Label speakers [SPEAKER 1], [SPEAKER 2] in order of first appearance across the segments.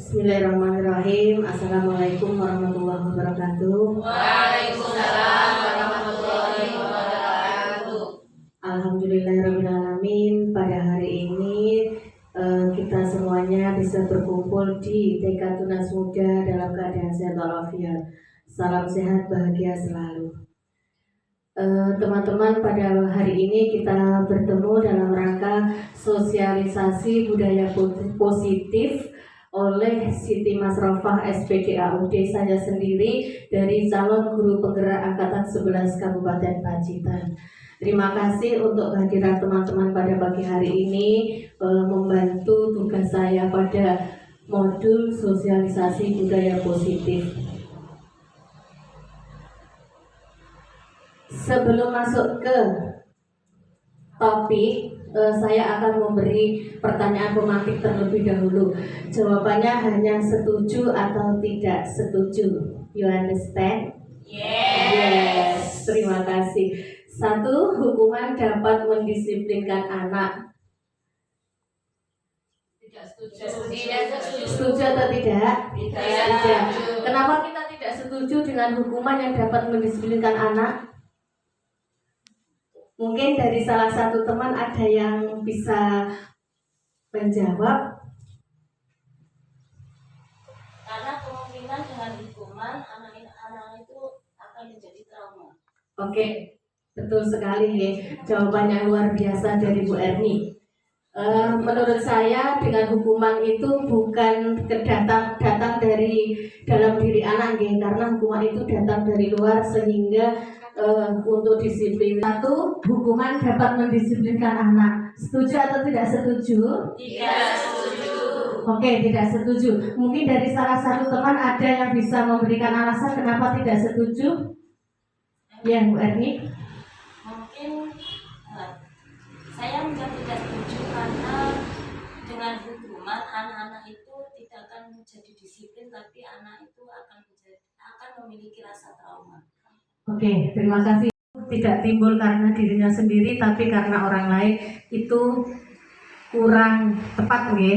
[SPEAKER 1] Bismillahirrahmanirrahim. Assalamualaikum warahmatullahi wabarakatuh.
[SPEAKER 2] Waalaikumsalam warahmatullahi wabarakatuh.
[SPEAKER 1] Alhamdulillahirrahmanirrahim. Pada hari ini kita semuanya bisa berkumpul di TK Tunas Muda dalam keadaan sehat walafiat. Salam sehat, bahagia selalu. Teman-teman, pada hari ini kita bertemu dalam rangka sosialisasi budaya positif oleh Siti Masrofah SPD AUD, saya sendiri dari calon guru penggerak angkatan 11 Kabupaten Pacitan. Terima kasih untuk kehadiran teman-teman pada pagi hari ini membantu tugas saya pada modul sosialisasi budaya positif. Sebelum masuk ke topik, saya akan memberi pertanyaan pemantik terlebih dahulu. Jawabannya hanya setuju atau tidak setuju. You understand?
[SPEAKER 2] Yes.
[SPEAKER 1] Terima kasih. 1. Hukuman dapat mendisiplinkan anak.
[SPEAKER 2] Tidak setuju.
[SPEAKER 1] Setuju atau tidak?
[SPEAKER 2] Tidak.
[SPEAKER 1] Kenapa kita tidak setuju dengan hukuman yang dapat mendisiplinkan anak? Mungkin dari salah satu teman ada yang bisa menjawab.
[SPEAKER 2] Karena kemungkinan dengan hukuman anak itu akan menjadi trauma.
[SPEAKER 1] Oke, betul sekali ya. Jawabannya luar biasa dari Bu Erni. Menurut saya dengan hukuman itu bukan datang dari dalam diri anak ya, karena hukuman itu datang dari luar sehingga untuk disiplin. 1. Hukuman dapat mendisiplinkan anak. Setuju atau tidak setuju?
[SPEAKER 2] Tidak setuju.
[SPEAKER 1] Oke, tidak setuju. Mungkin dari salah satu teman ada yang bisa memberikan alasan kenapa tidak setuju? Ya, Bu Erni.
[SPEAKER 2] Mungkin saya menjadi tidak setuju karena dengan hukuman anak-anak itu tidak akan menjadi disiplin, tapi anak itu akan memiliki rasa trauma.
[SPEAKER 1] Oke, terima kasih. Tidak timbul karena dirinya sendiri, tapi karena orang lain, itu kurang tepat ya.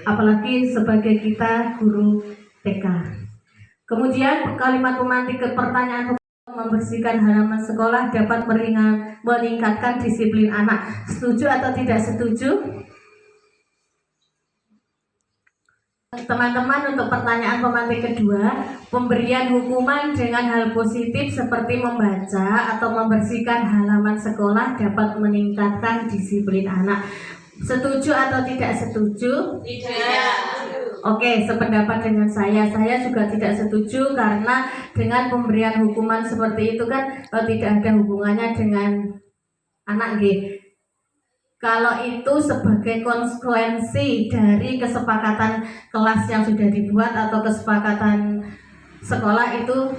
[SPEAKER 1] Apalagi sebagai kita guru TK. Kemudian kalimat pemantik ke pertanyaan, membersihkan halaman sekolah dapat meningkatkan disiplin anak. Setuju atau tidak setuju? Teman-teman, untuk pertanyaan pemantik kedua, pemberian hukuman dengan hal positif seperti membaca atau membersihkan halaman sekolah dapat meningkatkan disiplin anak. Setuju atau tidak setuju?
[SPEAKER 2] Tidak.
[SPEAKER 1] Oke, sependapat dengan saya juga tidak setuju karena dengan pemberian hukuman seperti itu kan tidak ada hubungannya dengan anak gitu. Kalau itu sebagai konsekuensi dari kesepakatan kelas yang sudah dibuat atau kesepakatan sekolah, itu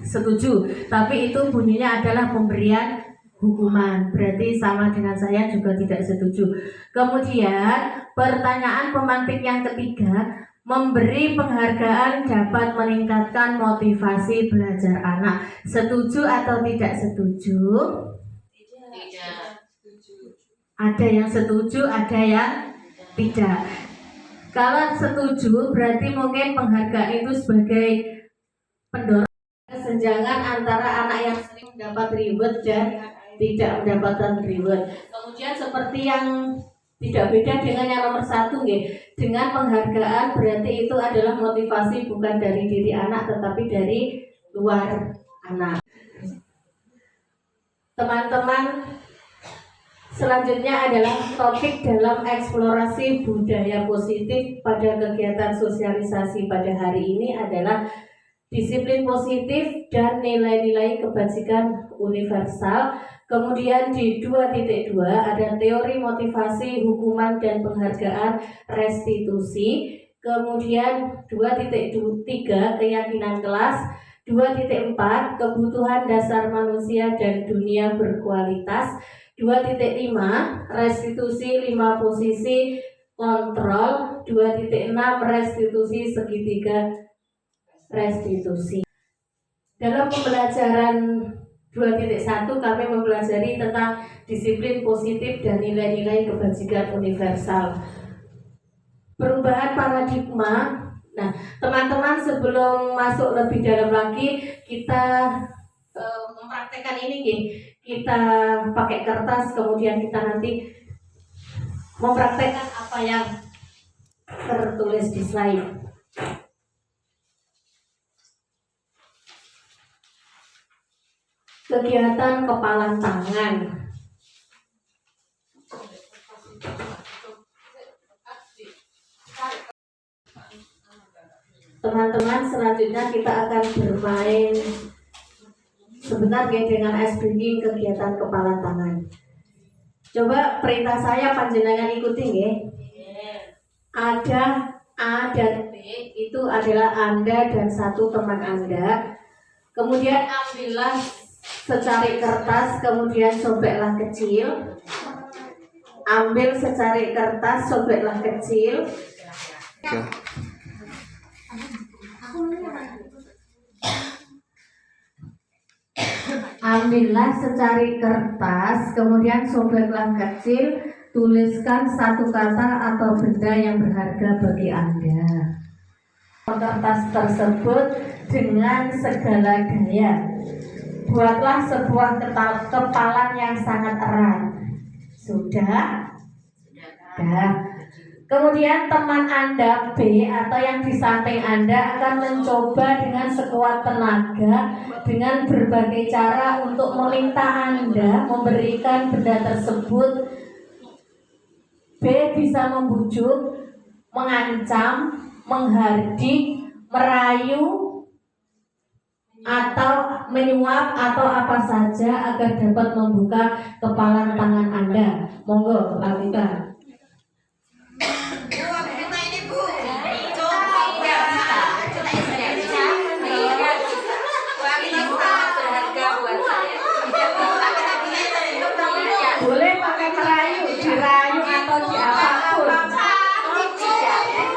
[SPEAKER 1] setuju. Tapi itu bunyinya adalah pemberian hukuman, berarti sama dengan saya juga tidak setuju. Kemudian pertanyaan pemantik yang ketiga, memberi penghargaan dapat meningkatkan motivasi belajar anak. Setuju atau tidak setuju?
[SPEAKER 2] Tidak.
[SPEAKER 1] Ada yang setuju, ada yang tidak. Kalau setuju berarti mungkin penghargaan itu sebagai pendorong kesenjangan antara anak yang sering mendapat reward dan tidak mendapatkan reward. Kemudian seperti yang tidak beda dengan yang nomor 1 ya. Dengan penghargaan berarti itu adalah motivasi bukan dari diri anak tetapi dari luar anak. Teman-teman, selanjutnya adalah topik dalam eksplorasi budaya positif pada kegiatan sosialisasi pada hari ini adalah disiplin positif dan nilai-nilai kebajikan universal. Kemudian di 2.2 ada teori motivasi, hukuman dan penghargaan restitusi. Kemudian 2.3 keyakinan kelas. 2.4 kebutuhan dasar manusia dan dunia berkualitas. 2.5 restitusi 5 posisi kontrol. 2.6 restitusi segitiga restitusi. Dalam pembelajaran 2.1 kami mempelajari tentang disiplin positif dan nilai-nilai kebajikan universal. Perubahan paradigma. Nah, teman-teman, sebelum masuk lebih dalam lagi, kita mempraktekkan ini nih. Kita pakai kertas, kemudian kita nanti mempraktekkan apa yang tertulis di slide. Kegiatan kepalan tangan. Teman-teman, selanjutnya kita akan bermain sebentar dengan ice breaking, kegiatan kepalan tangan. Coba perintah saya panjenengan ikuti ya. Ada A dan B, itu adalah Anda dan satu teman Anda. Kemudian ambillah secari kertas, kemudian sobeklah kecil. Ambil secari kertas, sobeklah kecil. Ambillah secari kertas, kemudian sobeklah kecil, tuliskan satu kata atau benda yang berharga bagi Anda. Kertas tersebut dengan segala daya. Buatlah sebuah kepalan yang sangat erat. Sudah? Sudah. Kemudian teman Anda B atau yang di samping Anda akan mencoba dengan sekuat tenaga dengan berbagai cara untuk meminta Anda memberikan benda tersebut. B bisa membujuk, mengancam, menghardik, merayu, atau menyuap atau apa saja agar dapat membuka kepalan tangan Anda. Monggo, lakukan. Boleh pakai merayu, dirayu atau di apapun.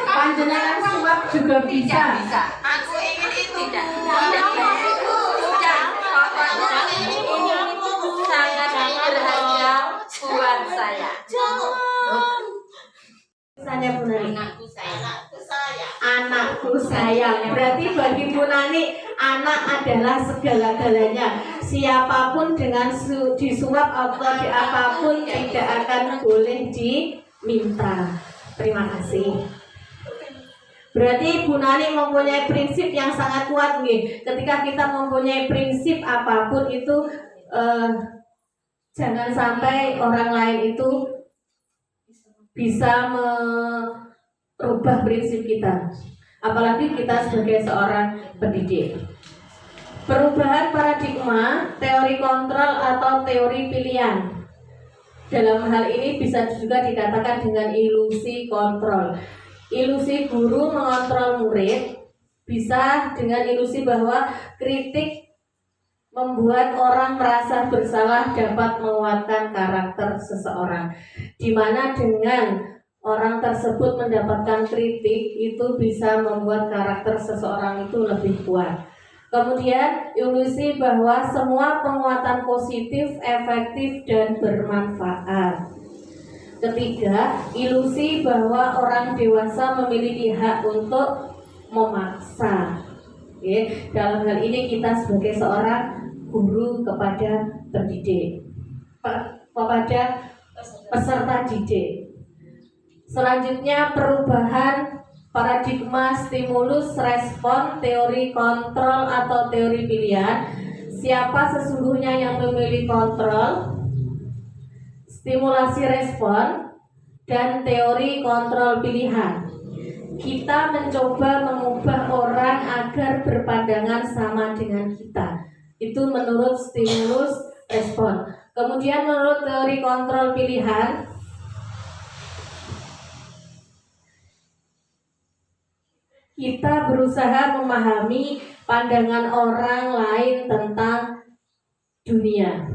[SPEAKER 1] Panjenengan suap juga bisa.
[SPEAKER 2] Aku ingin itu. Tidak. Sangat berharga buat saya.
[SPEAKER 1] Saya Bu Nani.
[SPEAKER 2] Anakku sayang.
[SPEAKER 1] Berarti bagi Bu Nani, anak adalah segala-galanya. Siapapun dengan disuap atau di apapun tidak akan boleh diminta. Terima kasih. Berarti Bu Nani mempunyai prinsip yang sangat kuat nih. Ketika kita mempunyai prinsip apapun itu, jangan sampai orang lain itu bisa merubah prinsip kita. Apalagi kita sebagai seorang pendidik. Perubahan paradigma, teori kontrol atau teori pilihan. Dalam hal ini bisa juga dikatakan dengan ilusi kontrol. Ilusi guru mengontrol murid, bisa dengan ilusi bahwa kritik membuat orang merasa bersalah dapat menguatkan karakter seseorang. Di mana dengan orang tersebut mendapatkan kritik itu bisa membuat karakter seseorang itu lebih kuat. Kemudian ilusi bahwa semua penguatan positif, efektif, dan bermanfaat. Ketiga, ilusi bahwa orang dewasa memiliki hak untuk memaksa. Oke, dalam hal ini kita sebagai seorang guru kepada pendidik, kepada peserta didik. Selanjutnya perubahan paradigma stimulus respon, teori kontrol atau teori pilihan. Siapa sesungguhnya yang memilih kontrol, stimulasi respon, dan teori kontrol pilihan. Kita mencoba mengubah orang agar berpandangan sama dengan kita. Itu menurut stimulus respon. Kemudian menurut teori kontrol pilihan, kita berusaha memahami pandangan orang lain tentang dunia.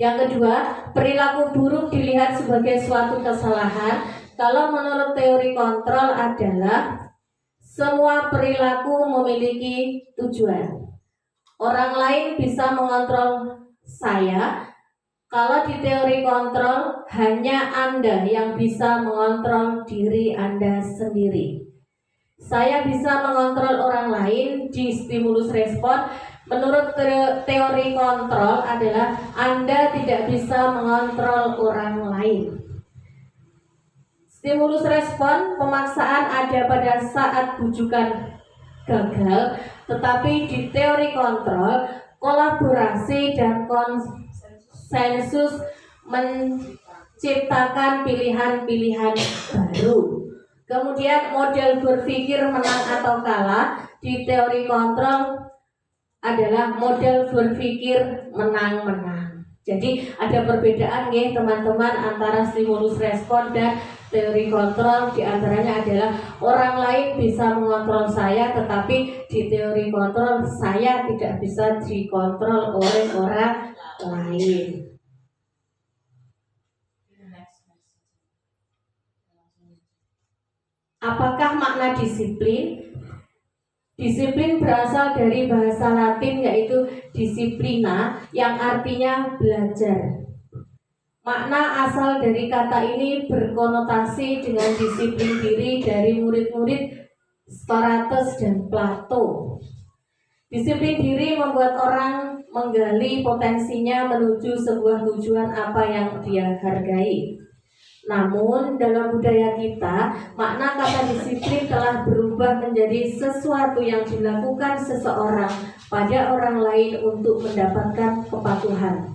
[SPEAKER 1] Yang kedua, perilaku buruk dilihat sebagai suatu kesalahan. Kalau menurut teori kontrol adalah semua perilaku memiliki tujuan. Orang lain bisa mengontrol saya Kalau di teori kontrol, hanya Anda yang bisa mengontrol diri Anda sendiri. Saya bisa mengontrol orang lain di stimulus respon. Menurut teori kontrol adalah Anda tidak bisa mengontrol orang lain. Stimulus respon pemaksaan ada pada saat bujukan gagal, tetapi di teori kontrol, kolaborasi dan konsensus menciptakan pilihan-pilihan baru. Kemudian model berpikir menang atau kalah di teori kontrol adalah model berpikir menang-menang. Jadi ada perbedaan ya teman-teman antara stimulus respon dan teori kontrol. Di antaranya adalah orang lain bisa mengontrol saya, tetapi di teori kontrol saya tidak bisa dikontrol oleh orang lain. Apakah makna disiplin? Disiplin berasal dari bahasa Latin yaitu disciplina yang artinya belajar. Makna asal dari kata ini berkonotasi dengan disiplin diri dari murid-murid Socrates dan Plato. Disiplin diri membuat orang menggali potensinya menuju sebuah tujuan apa yang dia hargai. Namun dalam budaya kita, makna kata disiplin telah berubah menjadi sesuatu yang dilakukan seseorang pada orang lain untuk mendapatkan kepatuhan.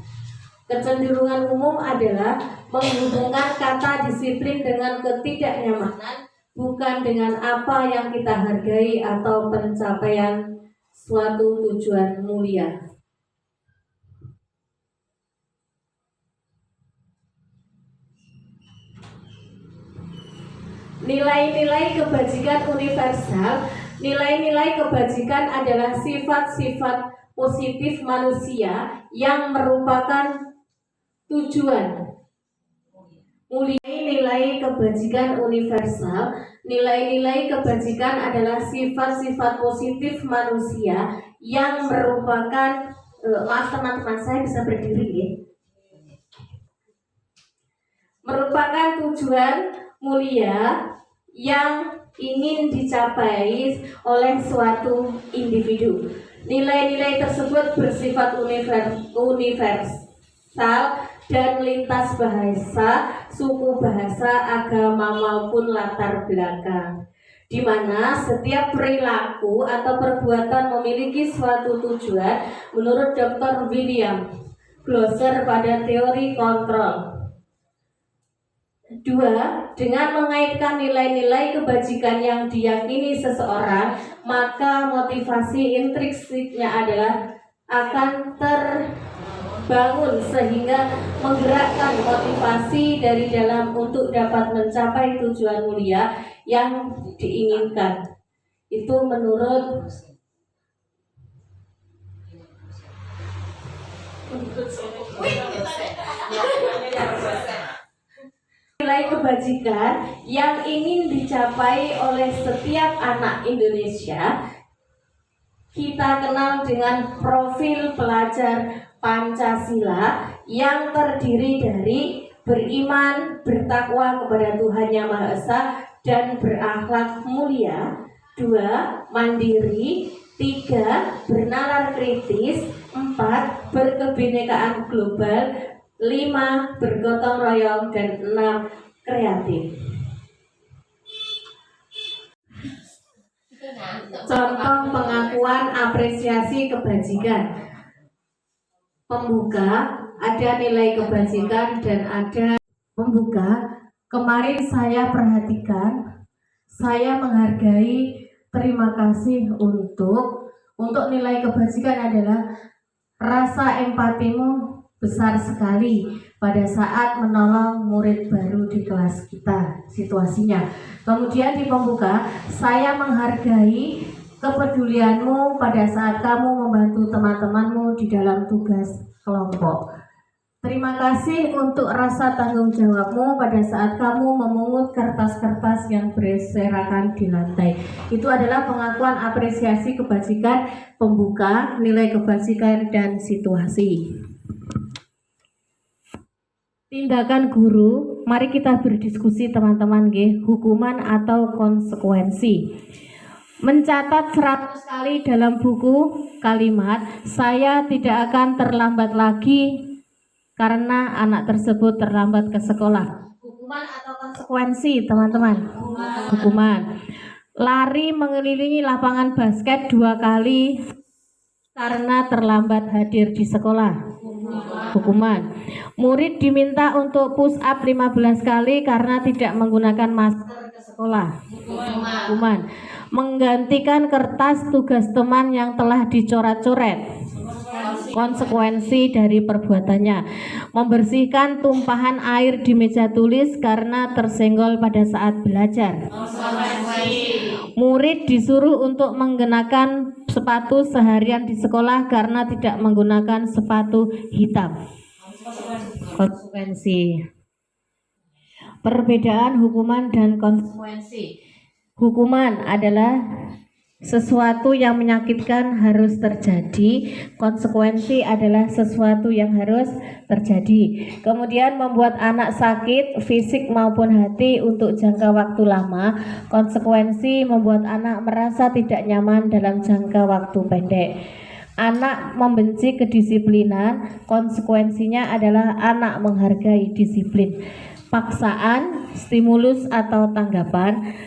[SPEAKER 1] Kecenderungan umum adalah menghubungkan kata disiplin dengan ketidaknyamanan, bukan dengan apa yang kita hargai atau pencapaian suatu tujuan mulia. Nilai-nilai kebajikan universal. Nilai-nilai kebajikan adalah sifat-sifat positif manusia yang merupakan tujuan mulia. Nilai kebajikan universal. Nilai-nilai kebajikan adalah sifat-sifat positif manusia yang merupakan maaf teman-teman, saya bisa berdiri ya. Merupakan tujuan mulia yang ingin dicapai oleh suatu individu. Nilai-nilai tersebut bersifat universal dan lintas bahasa, suku bahasa, agama maupun latar belakang, di mana setiap perilaku atau perbuatan memiliki suatu tujuan menurut Dr. William Glasser pada teori kontrol. 2. Dengan mengaitkan nilai-nilai kebajikan yang diyakini seseorang, maka motivasi intrinsiknya adalah akan terbangun sehingga menggerakkan motivasi dari dalam untuk dapat mencapai tujuan mulia yang diinginkan. Itu menurut nilai kebajikan yang ingin dicapai oleh setiap anak Indonesia kita kenal dengan profil pelajar Pancasila yang terdiri dari beriman, bertakwa kepada Tuhan Yang Maha Esa dan berakhlak mulia. 2. Mandiri. 3. Bernalar kritis. 4. Berkebinekaan global. 5. Bergotong royong. Dan 6. Kreatif. Contoh pengakuan apresiasi kebajikan. Pembuka, ada nilai kebajikan dan ada pembuka. Kemarin saya perhatikan, saya menghargai, terima kasih untuk nilai kebajikan adalah rasa empatimu besar sekali pada saat menolong murid baru di kelas kita, situasinya. Kemudian di pembuka, saya menghargai kepedulianmu pada saat kamu membantu teman-temanmu di dalam tugas kelompok. Terima kasih untuk rasa tanggung jawabmu pada saat kamu memungut kertas-kertas yang berserakan di lantai. Itu adalah pengakuan apresiasi kebajikan, pembuka, nilai kebajikan, dan situasi. tindakan guru, mari kita berdiskusi teman-teman nggih, hukuman atau konsekuensi. Mencatat 100 kali dalam buku kalimat, saya tidak akan terlambat lagi karena anak tersebut terlambat ke sekolah. Hukuman atau konsekuensi, teman-teman? Hukuman. Lari mengelilingi lapangan basket 2 kali karena terlambat hadir di sekolah. Hukuman. Murid diminta untuk push up 15 kali karena tidak menggunakan masker ke sekolah. Hukuman. Menggantikan kertas tugas teman yang telah dicoret-coret. Konsekuensi dari perbuatannya. Membersihkan tumpahan air di meja tulis karena tersenggol pada saat belajar. Murid disuruh untuk mengenakan sepatu seharian di sekolah karena tidak menggunakan sepatu hitam. Konsekuensi. Perbedaan hukuman dan konsekuensi. Hukuman adalah sesuatu yang menyakitkan harus terjadi, konsekuensi adalah sesuatu yang harus terjadi. Kemudian membuat anak sakit fisik maupun hati untuk jangka waktu lama. Konsekuensi membuat anak merasa tidak nyaman dalam jangka waktu pendek. Anak membenci kedisiplinan, konsekuensinya adalah anak menghargai disiplin. Paksaan, stimulus atau tanggapan.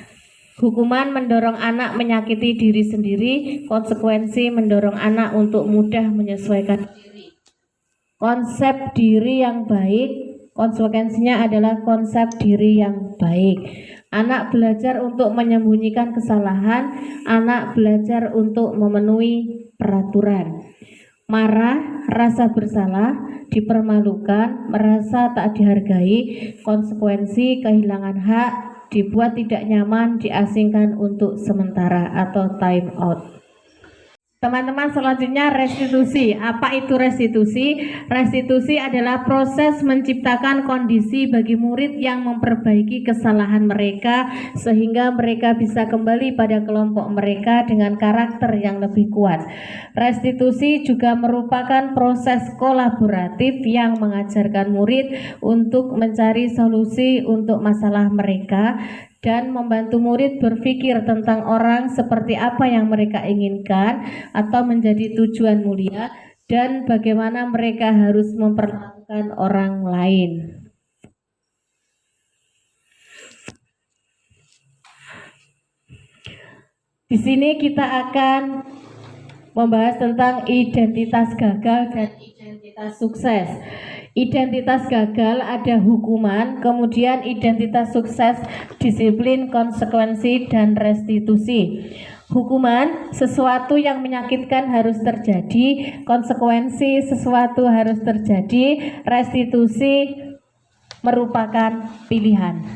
[SPEAKER 1] Hukuman mendorong anak menyakiti diri sendiri, konsekuensi mendorong anak untuk mudah menyesuaikan diri. Konsep diri yang baik, konsekuensinya adalah konsep diri yang baik. Anak belajar untuk menyembunyikan kesalahan, anak belajar untuk memenuhi peraturan. Marah, rasa bersalah, dipermalukan, merasa tak dihargai, konsekuensi kehilangan hak, dibuat tidak nyaman, diasingkan untuk sementara atau time out. Teman-teman, selanjutnya restitusi. Apa itu restitusi? Restitusi adalah proses menciptakan kondisi bagi murid yang memperbaiki kesalahan mereka sehingga mereka bisa kembali pada kelompok mereka dengan karakter yang lebih kuat. Restitusi juga merupakan proses kolaboratif yang mengajarkan murid untuk mencari solusi untuk masalah mereka dan membantu murid berpikir tentang orang seperti apa yang mereka inginkan atau menjadi tujuan mulia dan bagaimana mereka harus memperlakukan orang lain. Di sini kita akan membahas tentang identitas gagal dan identitas sukses. Identitas gagal ada hukuman, kemudian identitas sukses disiplin, konsekuensi, dan restitusi. Hukuman, sesuatu yang menyakitkan harus terjadi, konsekuensi sesuatu harus terjadi, restitusi merupakan pilihan.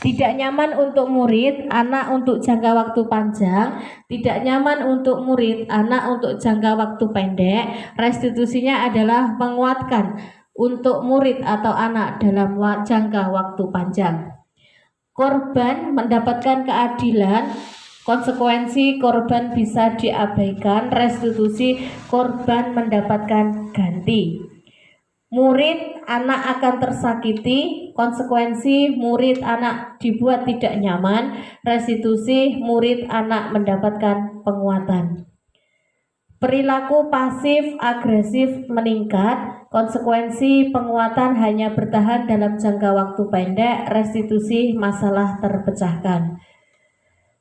[SPEAKER 1] Tidak nyaman untuk murid, anak untuk jangka waktu panjang. Tidak nyaman untuk murid, anak untuk jangka waktu pendek. Restitusinya adalah menguatkan untuk murid atau anak dalam jangka waktu panjang. Korban mendapatkan keadilan, konsekuensi korban bisa diabaikan, restitusi korban mendapatkan ganti. Murid anak akan tersakiti, konsekuensi murid anak dibuat tidak nyaman, restitusi murid anak mendapatkan penguatan. Perilaku pasif agresif meningkat, konsekuensi penguatan hanya bertahan dalam jangka waktu pendek, restitusi masalah terpecahkan.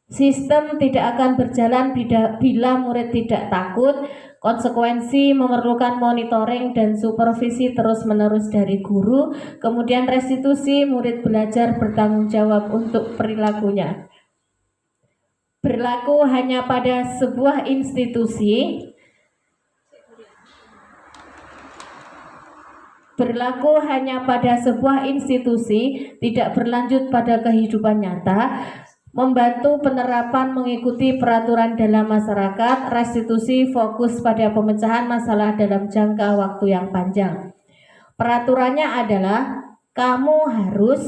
[SPEAKER 1] Sistem tidak akan berjalan bila murid tidak takut, konsekuensi memerlukan monitoring dan supervisi terus-menerus dari guru, kemudian restitusi murid belajar bertanggung jawab untuk perilakunya. Berlaku hanya pada sebuah institusi, tidak berlanjut pada kehidupan nyata, membantu penerapan mengikuti peraturan dalam masyarakat, restitusi fokus pada pemecahan masalah dalam jangka waktu yang panjang. Peraturannya adalah kamu harus,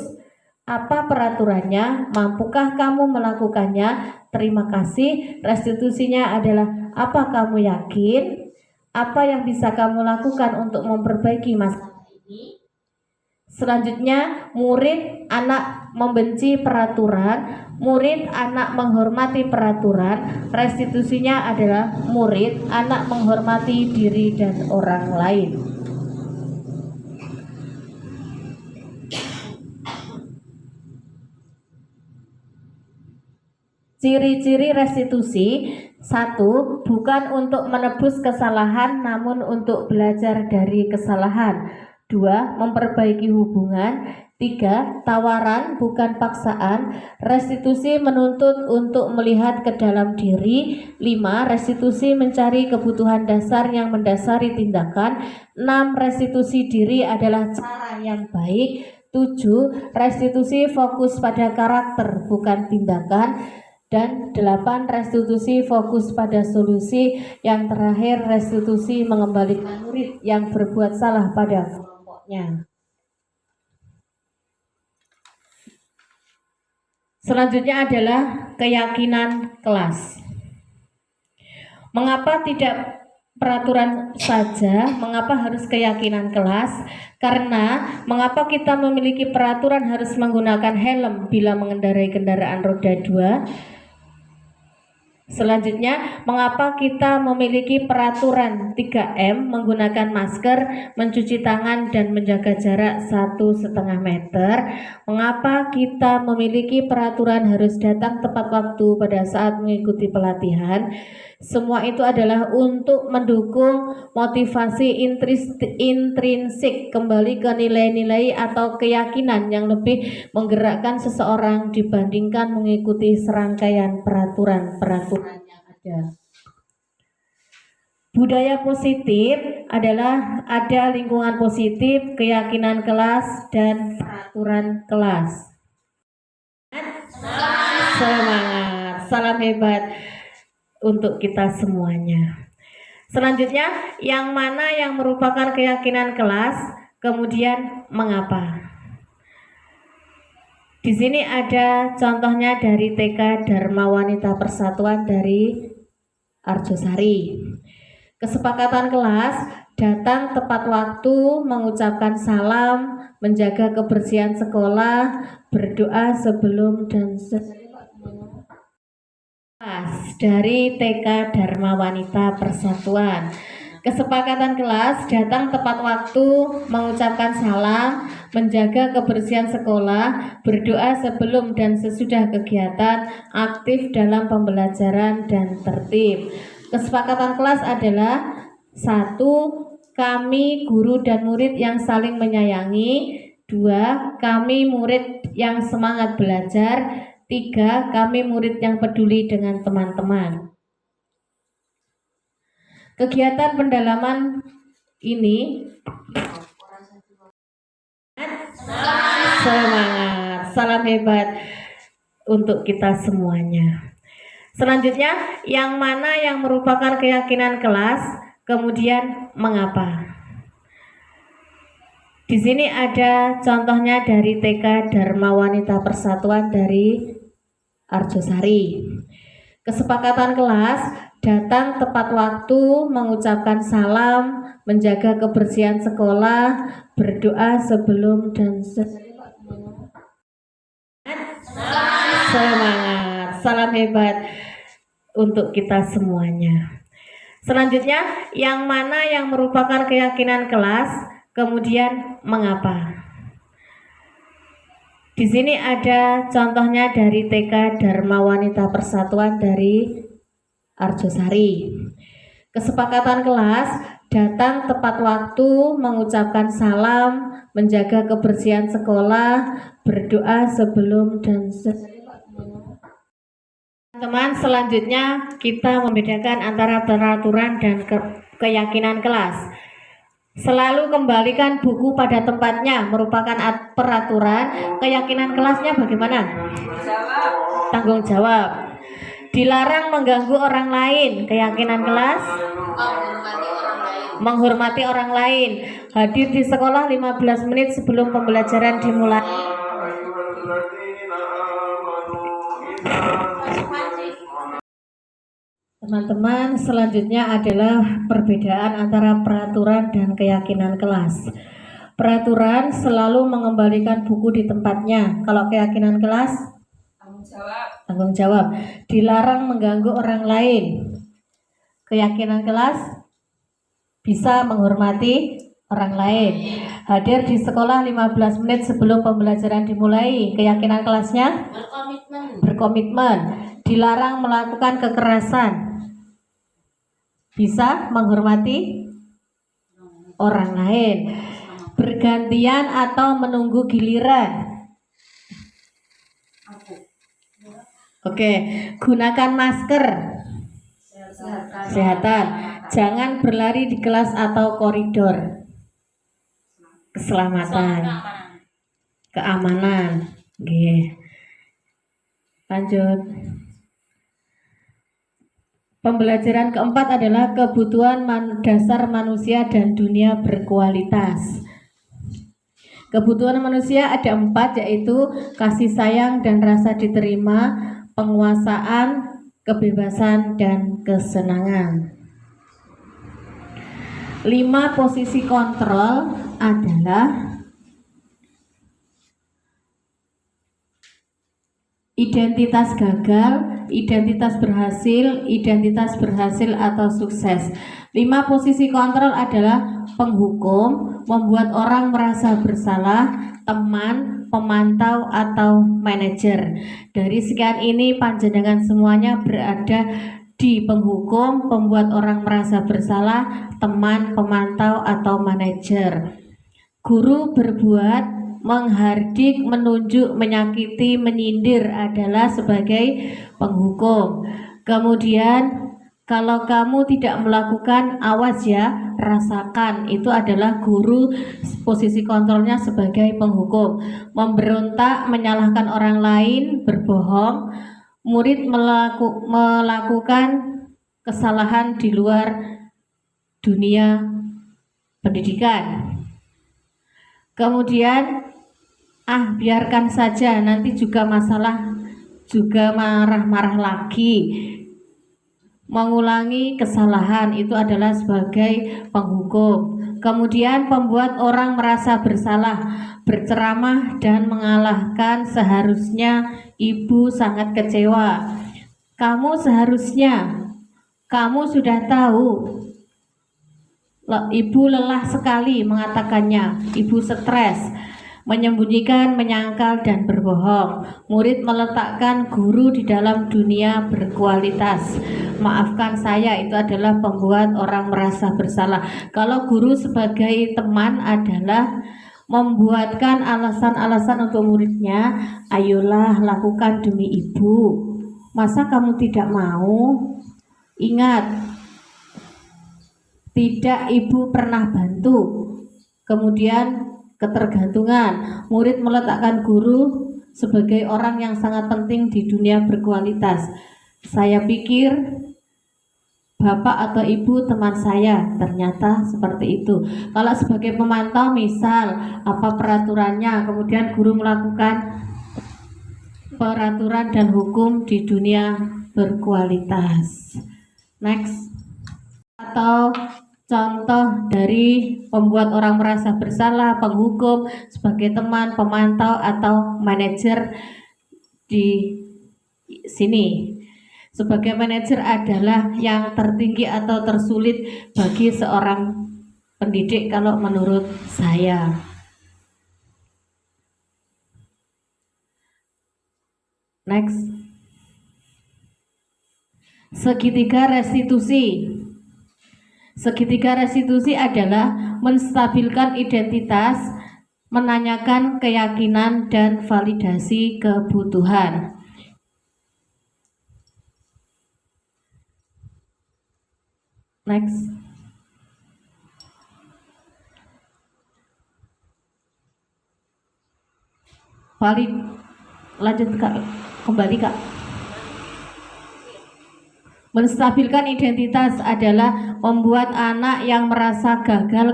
[SPEAKER 1] apa peraturannya, mampukah kamu melakukannya, terima kasih. Restitusinya adalah apa kamu yakin, apa yang bisa kamu lakukan untuk memperbaiki masalah ini. Selanjutnya, murid anak membenci peraturan, murid anak menghormati peraturan. Restitusinya adalah murid anak menghormati diri dan orang lain. Ciri-ciri restitusi: 1. Bukan untuk menebus kesalahan namun untuk belajar dari kesalahan. 2. Memperbaiki hubungan. 3. Tawaran bukan paksaan. Restitusi menuntut untuk melihat ke dalam diri. 5. Restitusi mencari kebutuhan dasar yang mendasari tindakan. 6. Restitusi diri adalah cara yang baik. 7. Restitusi fokus pada karakter bukan tindakan. Dan 8. Restitusi fokus pada solusi. Yang terakhir, restitusi mengembalikan murid yang berbuat salah pada kelompoknya. Selanjutnya adalah keyakinan kelas. Mengapa tidak peraturan saja? Mengapa harus keyakinan kelas? Karena mengapa kita memiliki peraturan harus menggunakan helm bila mengendarai kendaraan roda 2? Selanjutnya, mengapa kita memiliki peraturan 3M menggunakan masker, mencuci tangan, dan menjaga jarak 1,5 meter? Mengapa kita memiliki peraturan harus datang tepat waktu pada saat mengikuti pelatihan? Semua itu adalah untuk mendukung motivasi intrinsik, kembali ke nilai-nilai atau keyakinan yang lebih menggerakkan seseorang dibandingkan mengikuti serangkaian peraturan yang ada. Budaya positif adalah ada lingkungan positif, keyakinan kelas, dan peraturan kelas. Semangat, salam hebat untuk kita semuanya. Selanjutnya, yang mana yang merupakan keyakinan kelas, kemudian mengapa? Di sini ada contohnya dari TK Dharma Wanita Persatuan dari Arjosari. Kesepakatan kelas: datang tepat waktu, mengucapkan salam, menjaga kebersihan sekolah, berdoa sebelum dan sesudah. Dari TK Dharma Wanita Persatuan. Kesepakatan kelas: datang tepat waktu, mengucapkan salam, menjaga kebersihan sekolah, berdoa sebelum dan sesudah kegiatan, aktif dalam pembelajaran dan tertib. Kesepakatan kelas adalah: 1. Kami guru dan murid yang saling menyayangi. 2. Kami murid yang semangat belajar. 3. Kami murid yang peduli dengan teman-teman. Kegiatan pendalaman ini semangat, salam hebat untuk kita semuanya. Selanjutnya, yang mana yang merupakan keyakinan kelas, kemudian mengapa? Di sini ada contohnya dari TK Dharma Wanita Persatuan dari Arjosari. Kesepakatan kelas: datang tepat waktu, mengucapkan salam, menjaga kebersihan sekolah, berdoa sebelum dan sesudah. Semangat, salam hebat untuk kita semuanya. Selanjutnya, yang mana yang merupakan keyakinan kelas, kemudian mengapa? Di sini ada contohnya dari TK Dharma Wanita Persatuan dari Arjosari. Kesepakatan kelas: datang tepat waktu, mengucapkan salam, menjaga kebersihan sekolah, berdoa sebelum dan sesudah. Teman, selanjutnya kita membedakan antara peraturan dan keyakinan kelas. Selalu kembalikan buku pada tempatnya merupakan peraturan. Keyakinan kelasnya bagaimana? Tanggung jawab. Dilarang mengganggu orang lain. Keyakinan kelas? Menghormati orang lain. Hadir di sekolah 15 menit sebelum pembelajaran dimulai. Teman-teman, selanjutnya adalah perbedaan antara peraturan dan keyakinan kelas. Peraturan selalu mengembalikan buku di tempatnya. Kalau keyakinan kelas, tanggung jawab. Dilarang mengganggu orang lain. Keyakinan kelas, bisa menghormati orang lain. Hadir di sekolah 15 menit sebelum pembelajaran dimulai. Keyakinan kelasnya, berkomitmen. Dilarang melakukan kekerasan. Bisa menghormati orang lain. Bergantian atau menunggu giliran. Oke, gunakan masker. Kesehatan. Jangan berlari di kelas atau koridor. Keselamatan. Keamanan. Oke. Lanjut. Pembelajaran keempat adalah kebutuhan dasar manusia dan dunia berkualitas. Kebutuhan manusia ada 4, yaitu kasih sayang dan rasa diterima, penguasaan, kebebasan, dan kesenangan. 5 posisi kontrol adalah identitas gagal, identitas berhasil atau sukses. 5 posisi kontrol adalah penghukum, membuat orang merasa bersalah, teman, pemantau, atau manajer. Dari sekian ini panjenengan semuanya berada di penghukum, pembuat orang merasa bersalah, teman, pemantau, atau manajer. Guru berbuat, menghardik, menunjuk, menyakiti, menyindir adalah sebagai penghukum. Kemudian kalau kamu tidak melakukan, awas ya, rasakan, itu adalah guru, posisi kontrolnya sebagai penghukum. Memberontak, menyalahkan orang lain, berbohong. Murid melakukan kesalahan di luar dunia pendidikan. Kemudian biarkan saja, nanti juga masalah, juga marah-marah lagi. Mengulangi kesalahan itu adalah sebagai penghukum. Kemudian pembuat orang merasa bersalah, berceramah dan mengalahkan, seharusnya ibu sangat kecewa. Kamu sudah tahu, ibu lelah sekali mengatakannya, ibu stres, menyembunyikan, menyangkal, dan berbohong. Murid meletakkan guru di dalam dunia berkualitas. Maafkan saya, itu adalah pembuat orang merasa bersalah. Kalau guru sebagai teman adalah membuatkan alasan-alasan untuk muridnya, ayolah lakukan demi ibu. Masa kamu tidak mau? Ingat, tidak ibu pernah bantu. Kemudian ketergantungan. Murid meletakkan guru sebagai orang yang sangat penting di dunia berkualitas. Saya pikir bapak atau ibu teman saya, ternyata seperti itu. Kalau sebagai pemantau, misal apa peraturannya, kemudian guru melakukan peraturan dan hukum di dunia berkualitas. Next. Atau contoh dari pembuat orang merasa bersalah, penghukum, sebagai teman, pemantau, atau manajer di sini. Sebagai manajer adalah yang tertinggi atau tersulit bagi seorang pendidik kalau menurut saya. Next. Segitiga restitusi. Segitiga restitusi adalah menstabilkan identitas, menanyakan keyakinan, dan validasi kebutuhan. Next. Lanjut Kak, kembali Kak. Menstabilkan identitas adalah membuat anak yang merasa gagal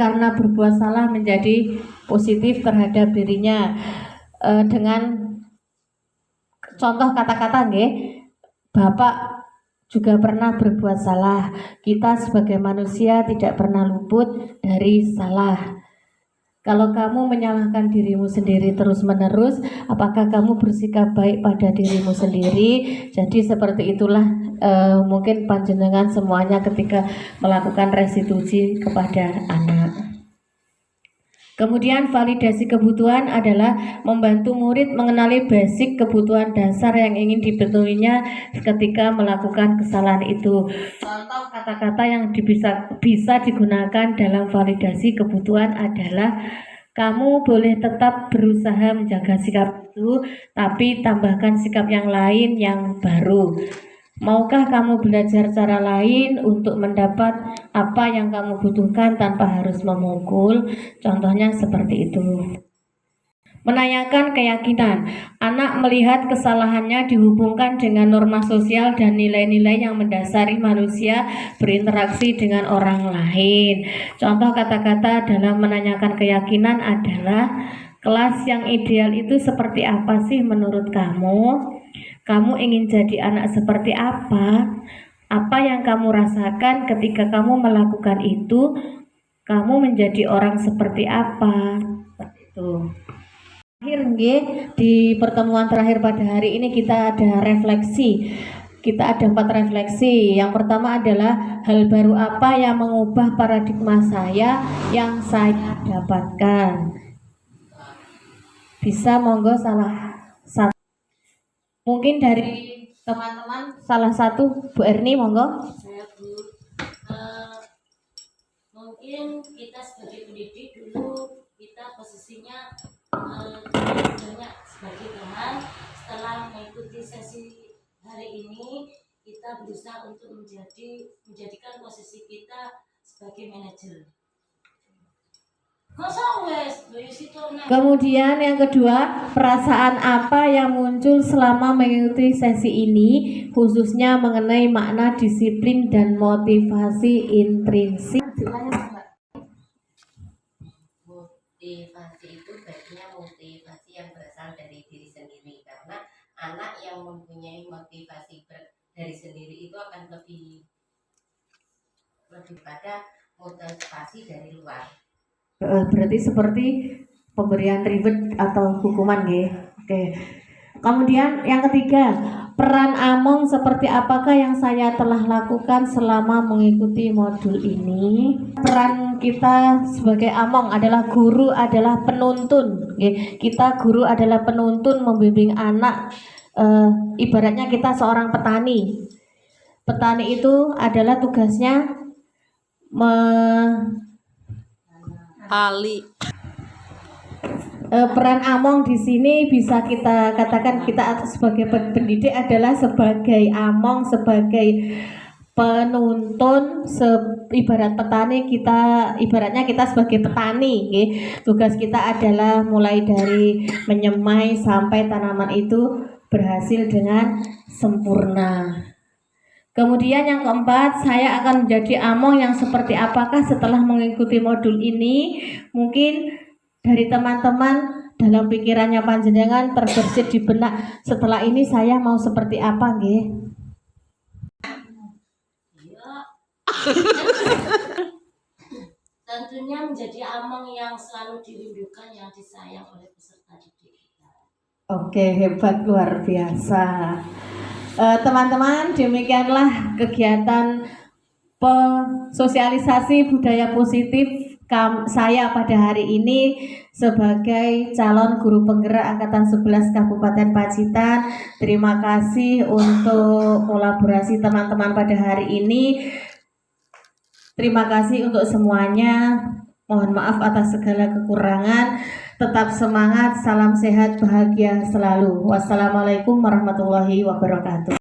[SPEAKER 1] karena berbuat salah menjadi positif terhadap dirinya. Dengan contoh kata-kata nggih, Bapak juga pernah berbuat salah. Kita sebagai manusia tidak pernah luput dari salah. Kalau kamu menyalahkan dirimu sendiri terus-menerus, apakah kamu bersikap baik pada dirimu sendiri? Jadi seperti itulah mungkin panjenengan semuanya ketika melakukan restitusi kepada anak. Kemudian validasi kebutuhan adalah membantu murid mengenali basic kebutuhan dasar yang ingin dipenuhinya ketika melakukan kesalahan itu. Contoh kata-kata yang bisa digunakan dalam validasi kebutuhan adalah kamu boleh tetap berusaha menjaga sikap itu, tapi tambahkan sikap yang lain yang baru. Maukah kamu belajar cara lain untuk mendapat apa yang kamu butuhkan tanpa harus memukul? Contohnya seperti itu. Menanyakan keyakinan. Anak melihat kesalahannya dihubungkan dengan norma sosial dan nilai-nilai yang mendasari manusia berinteraksi dengan orang lain. Contoh kata-kata dalam menanyakan keyakinan adalah kelas yang ideal itu seperti apa sih menurut kamu? Kamu ingin jadi anak seperti apa? Apa yang kamu rasakan ketika kamu melakukan itu? Kamu menjadi orang seperti apa? Seperti itu. Akhir di pertemuan terakhir pada hari ini kita ada refleksi. Kita ada 4 refleksi. Yang pertama adalah hal baru apa yang mengubah paradigma saya yang saya dapatkan. Bisa monggo salah satu. Mungkin dari teman-teman salah satu, Bu Erni monggo.
[SPEAKER 2] Saya Bu, mungkin kita sebagai pendidik dulu kita posisinya banyak sebagai teman. Setelah mengikuti sesi hari ini, kita berusaha untuk menjadikan posisi kita sebagai manajer.
[SPEAKER 1] Kemudian yang kedua, perasaan apa yang muncul selama mengikuti sesi ini, khususnya mengenai makna disiplin dan motivasi intrinsik.
[SPEAKER 3] Motivasi itu baiknya motivasi yang berasal dari diri sendiri, karena anak yang mempunyai motivasi dari sendiri itu akan lebih pada motivasi dari luar.
[SPEAKER 1] Berarti seperti pemberian reward atau hukuman ya. Oke. Kemudian yang ketiga, peran Among seperti apakah yang saya telah lakukan selama mengikuti modul ini? Peran kita sebagai Among adalah guru, adalah penuntun. Kita guru adalah penuntun, membimbing anak. Ibaratnya kita seorang petani. Petani itu adalah tugasnya peran Among di sini bisa kita katakan kita sebagai pendidik adalah sebagai Among, sebagai penuntun, ibarat petani ibaratnya kita sebagai petani, tugas kita adalah mulai dari menyemai sampai tanaman itu berhasil dengan sempurna. Kemudian yang keempat, saya akan menjadi Among yang seperti apakah setelah mengikuti modul ini? Mungkin dari teman-teman dalam pikirannya panjenengan terbersit di benak, setelah ini saya mau seperti apa nggih?
[SPEAKER 2] Tentunya menjadi Among yang selalu dirindukan, yang disayang oleh peserta didik kita.
[SPEAKER 1] Oke, hebat, luar biasa. Teman-teman, demikianlah kegiatan sosialisasi budaya positif saya pada hari ini sebagai calon guru penggerak Angkatan 11 Kabupaten Pacitan. Terima kasih untuk kolaborasi teman-teman pada hari ini. Terima kasih untuk semuanya. Mohon maaf atas segala kekurangan. Tetap semangat, salam sehat, bahagia selalu. Wassalamualaikum warahmatullahi wabarakatuh.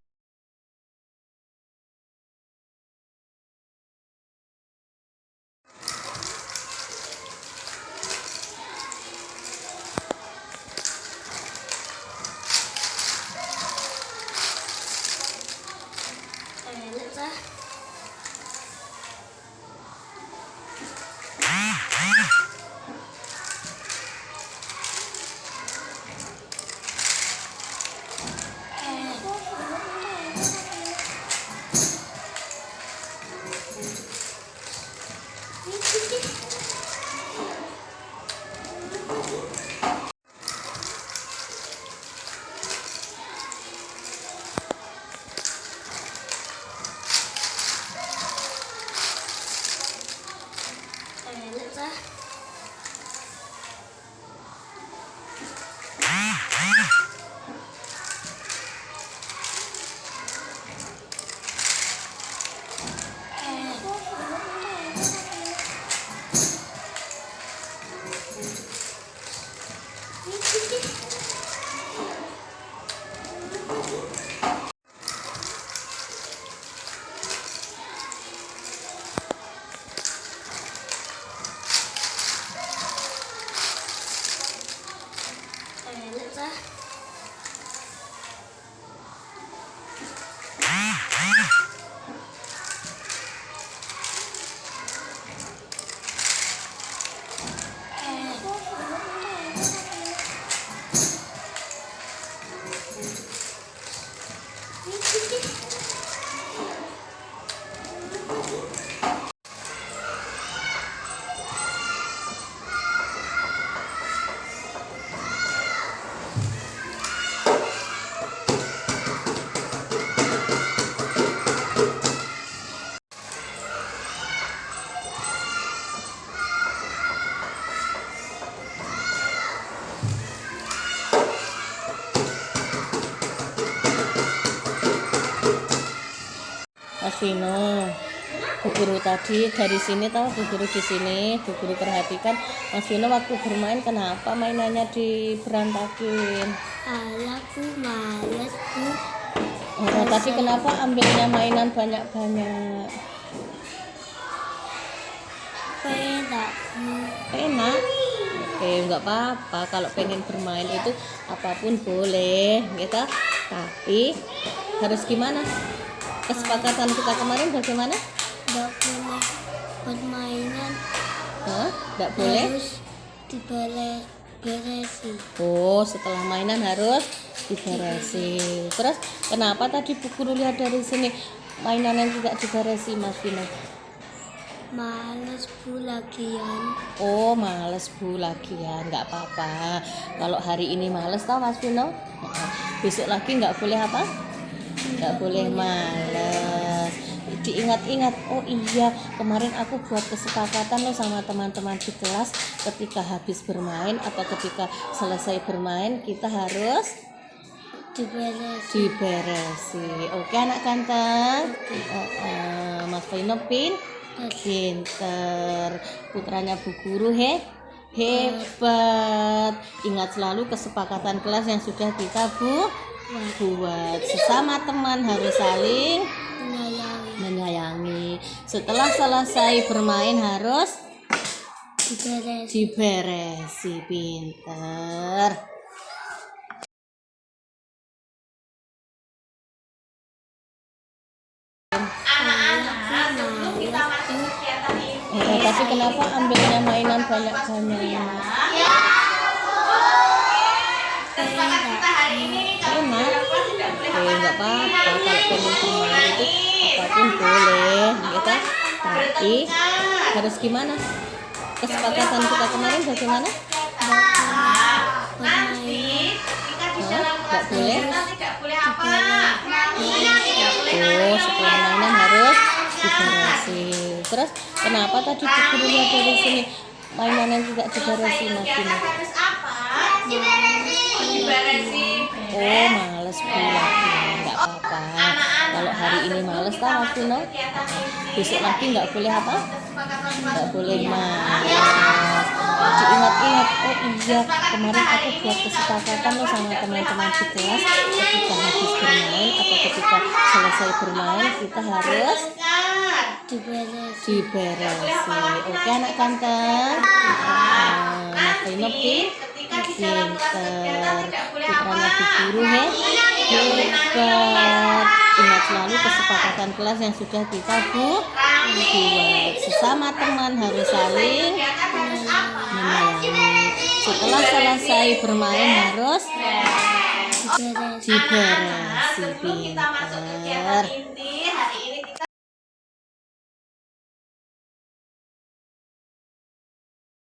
[SPEAKER 4] Vino. Bu Guru tadi dari sini tahu Bu Guru di sini, Bu Guru perhatikan Mas Vino waktu bermain kenapa mainannya diberantakin?
[SPEAKER 5] Aku malas Bu.
[SPEAKER 4] Oh, tadi kenapa ambilnya mainan banyak-banyak?
[SPEAKER 5] Pedak Bu.
[SPEAKER 4] Enak. Oke, nggak apa-apa kalau pengen bermain itu apapun boleh, gitu. Tapi harus gimana? Kesepakatan kita kemarin bagaimana?
[SPEAKER 5] Tidak boleh permainan
[SPEAKER 4] Nggak boleh?
[SPEAKER 5] harus diberes-beresi.
[SPEAKER 4] Oh, setelah mainan harus diberesi. Terus kenapa tadi Bu Guru lihat dari sini mainan yang tidak diberesi, Mas Vino?
[SPEAKER 5] Males Bu lagian.
[SPEAKER 4] Oh, males Bu lagian, nggak apa-apa. Kalau hari ini males tau Mas Vino, besok lagi nggak boleh apa? Nggak boleh males. Diingat-ingat, oh iya kemarin aku buat kesepakatan loh sama teman-teman di kelas, ketika habis bermain atau ketika selesai bermain kita harus
[SPEAKER 5] Diberesi.
[SPEAKER 4] diberesi. Oke anak ganteng. Mas Vino pinter, putranya Bu Guru hebat. Ingat selalu kesepakatan kelas yang sudah kita buat. Sesama teman harus saling menyayangi. Setelah selesai bermain harus diberesi. Pinter. Tapi kenapa ambilnya mainan banyak-banyak? Enak. Nggak apa-apa kalau pengen bermain itu apapun boleh, gitu. Tapi harus gimana? Kesepakatan kita kemarin bagaimana? Nggak boleh. Oh, setelah mainan harus diberesi. Terus kenapa tadi Bu Guru lihat dari sini mainan yang tidak diberesi, Mas Vino? Oh, males Bu lagi, nggak apa-apa. Kalau hari ini males tau Mas Vino, besok lagi nggak boleh apa? Nggak boleh males. Diingat-ingat, oh iya kemarin aku buat kesepakatan loh sama teman-teman di kelas, ketika habis bermain atau ketika selesai bermain kita harus diberesi. Oke anak ganteng. Mas Vino pinter, putranya Bu Guru hebat. Ingat selalu kesepakatan kelas yang sudah kita buat. Sesama teman harus saling menyayangi. Setelah selesai bermain harus diberesi. Pinter.